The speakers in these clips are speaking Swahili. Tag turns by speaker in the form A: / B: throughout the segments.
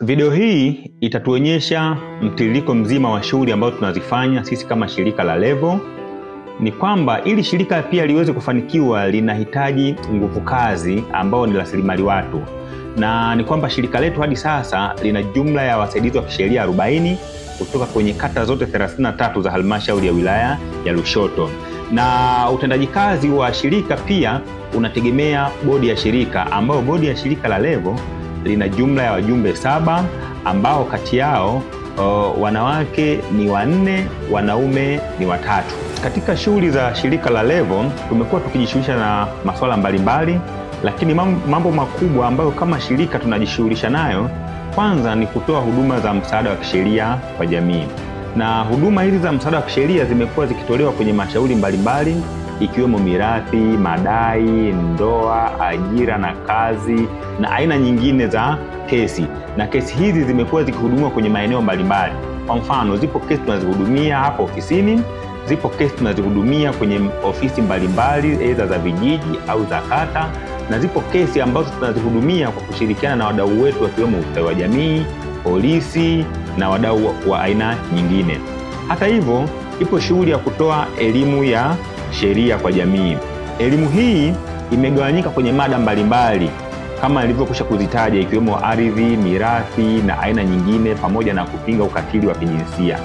A: Video hii itatuonyesha mtiririko mzima wa shughuli ambazo tunazifanya sisi kama shirika la Levo. Ni kwamba ili shirika pia liweze kufanikiwa linahitaji nguvu kazi ambao ni rasilimali watu. Na ni kwamba shirika letu hadi sasa lina jumla ya wasaidizi wa kisheria 40 kutoka kwenye kata zote 33 za halmashauri ya wilaya ya Lushoto. Na utendaji kazi wa shirika pia unategemea bodi ya shirika, ambao bodi ya shirika la Levo lina jumla ya wajumbe 7 ambao kati yao wanawake ni 4, wanaume ni 3. Katika shughuli za shirika la Levo tumekuwa tukijishughulisha na masuala mbalimbali, lakini mambo makubwa ambayo kama shirika tunajishughulisha nayo, kwanza ni kutoa huduma za msaada wa kisheria kwa jamii. Na huduma hizi za msaada wa kisheria zimekuwa zikitolewa kwenye mashauri mbalimbali ikiwemo mirathi, madai, ndoa, ajira na kazi na aina nyingine za kesi. Na kesi hizi zimekuwa zikihudumiwa kwenye maeneo mbalimbali. Kwa mfano, zipo kesi tunazihudumia hapa ofisini, zipo kesi tunazihudumia kwenye ofisi mbalimbali aidha za vijiji au za kata, na zipo kesi ambazo tunazihudumia kwa kushirikiana na wadau wetu wakiwemo ustawi wa jamii, polisi na wadau wa aina nyingine. Hata hivyo, ipo shughuli ya kutoa elimu ya sheria kwa jamii. Elimu hii imegawanyika kwenye mada mbalimbali kama nilivyokwisha kuzitaja, ikiwemo ardhi, mirathi na aina nyingine, pamoja na kupinga ukatili wa kijinsia.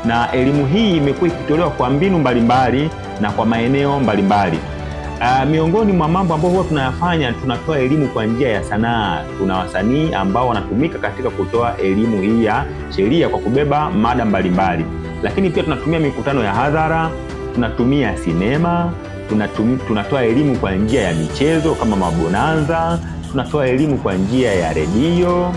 A: Na elimu hii imekuwa ikitolewa kwa mbinu mbalimbali na kwa maeneo mbalimbali. Miongoni mwa mambo ambayo huwa tunayafanya, tunatoa elimu kwa njia ya sanaa. Tuna wasanii ambao wanatumika katika kutoa elimu hii ya sheria kwa kubeba mada mbalimbali. Lakini pia tunatumia mikutano ya hadhara, tunatumia sinema, tunatoa elimu kwa njia ya michezo kama mabonanza, tunatoa elimu kwa njia ya redio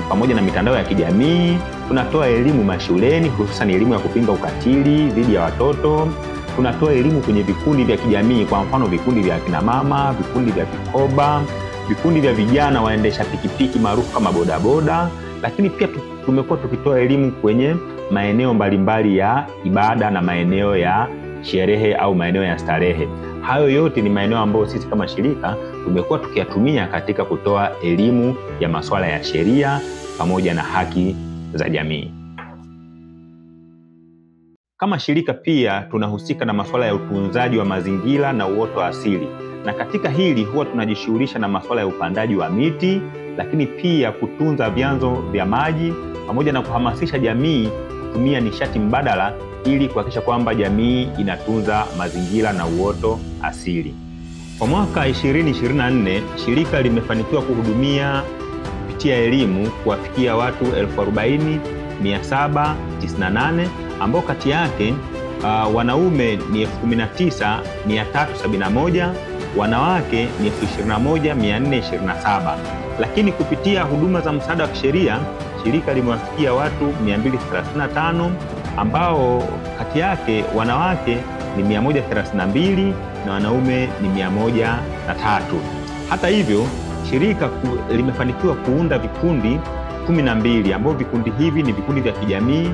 A: pamoja na mitandao ya kijamii, tunatoa elimu mashuleni hususan elimu ya kupinga ukatili dhidi ya watoto, tunatoa elimu kwenye vikundi vya kijamii, kwa mfano vikundi vya kina mama, vikundi vya vikoba, vikundi vya vijana waendesha pikipiki maarufu kama bodaboda. Lakini pia tumekuwa tukitoa elimu kwenye maeneo mbalimbali ya ibada na maeneo ya sherehe au maeneo ya starehe. Hayo yote ni maeneo ambayo sisi kama shirika tumekuwa tukiyatumia katika kutoa elimu ya masuala ya sheria pamoja na haki za jamii. Kama shirika pia tunahusika na masuala ya utunzaji wa mazingira na uoto wa asili. Na katika hili huwa tunajishughulisha na masuala ya upandaji wa miti, lakini pia kutunza vyanzo vya maji pamoja na kuhamasisha jamii kutumia nishati mbadala ili kuhakikisha kwamba jamii inatunza mazingira na uoto asili. Kwa mwaka 2024 shirika limefanikiwa kuhudumia kupitia elimu kuwafikia watu 40,798 ambao kati yake wanaume ni 19,371, wanawake ni 21,427. Lakini kupitia huduma za msaada wa kisheria shirika limewafikia watu 235 ambao kati yake wanawake ni 132 na wanaume ni 103. Hata hivyo, shirika limefanikiwa kuunda vikundi 12 ambao vikundi hivi ni vikundi vya kijamii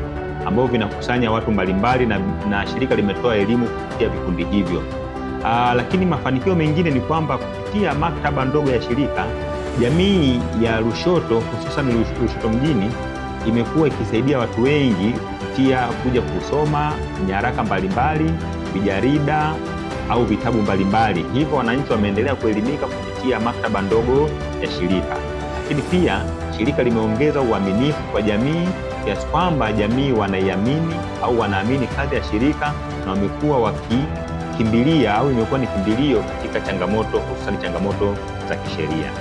A: ambao vinakusanya watu mbalimbali na shirika limetoa elimu kupitia vikundi hivyo. Lakini mafanikio mengine ni kwamba kupitia maktaba ndogo ya shirika, jamii ya Lushoto hususan Lushoto mjini imekuwa ikisaidia watu wengi kupitia kuja kusoma nyaraka mbalimbali, vijarida au vitabu mbalimbali. Hivyo wananchi wameendelea kuelimika kupitia maktaba ndogo ya shirika. Lakini pia shirika limeongeza uaminifu kwa jamii kiasi kwamba jamii wanaiamini au wanaamini kazi ya shirika na wamekuwa wakikimbilia au imekuwa ni kimbilio katika changamoto hususan changamoto za kisheria.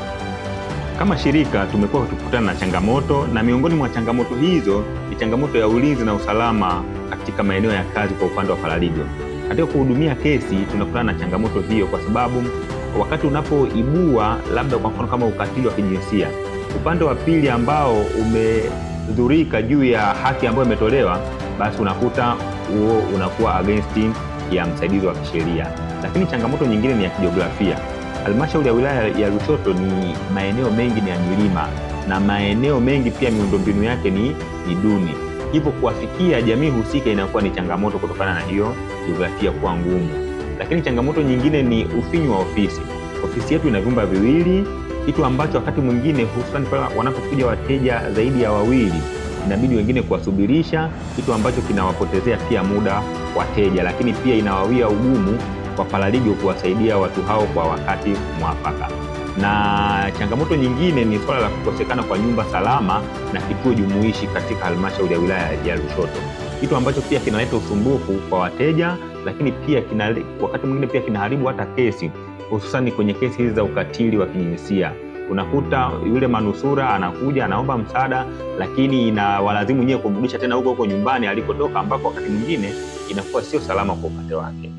A: Kama shirika tumekuwa tukikutana na changamoto, na miongoni mwa changamoto hizo ni changamoto ya ulinzi na usalama katika maeneo ya kazi kwa upande wa paralegal. Katika kuhudumia kesi tunakutana na changamoto hiyo kwa sababu wakati unapoibua labda kwa mfano kama ukatili wa kijinsia, upande wa pili ambao umedhurika juu ya haki ambayo imetolewa, basi unakuta huo unakuwa against ya msaidizi wa kisheria. Lakini changamoto nyingine ni ya kijiografia. Halmashauri ya wilaya ya Lushoto ni maeneo mengi ni ya milima na maeneo mengi pia miundombinu yake ni duni. Hivyo kuwafikia jamii husika inakuwa ni changamoto kutokana na hiyo jiografia kuwa ngumu. Lakini changamoto nyingine ni ufinyu wa ofisi. Ofisi yetu ina vyumba viwili kitu ambacho wakati mwingine hususan pale wanapokuja wateja zaidi ya wawili inabidi wengine kuwasubirisha, kitu ambacho kinawapotezea pia muda wateja, lakini pia inawawia ugumu kwa paralegal kuwasaidia watu hao kwa wakati mwafaka. Na changamoto nyingine ni swala la kukosekana kwa nyumba salama na kituo jumuishi katika halmashauri ya wilaya ya Lushoto, kitu ambacho pia kinaleta usumbufu kwa wateja, lakini pia wakati mwingine pia kinaharibu hata kesi, hususan kwenye kesi hizi za ukatili wa kijinsia. Unakuta yule manusura anakuja anaomba msaada, lakini inawalazimu nyewe kumrudisha tena huko nyumbani alikotoka, ambako wakati mwingine inakuwa sio salama kwa upande wake.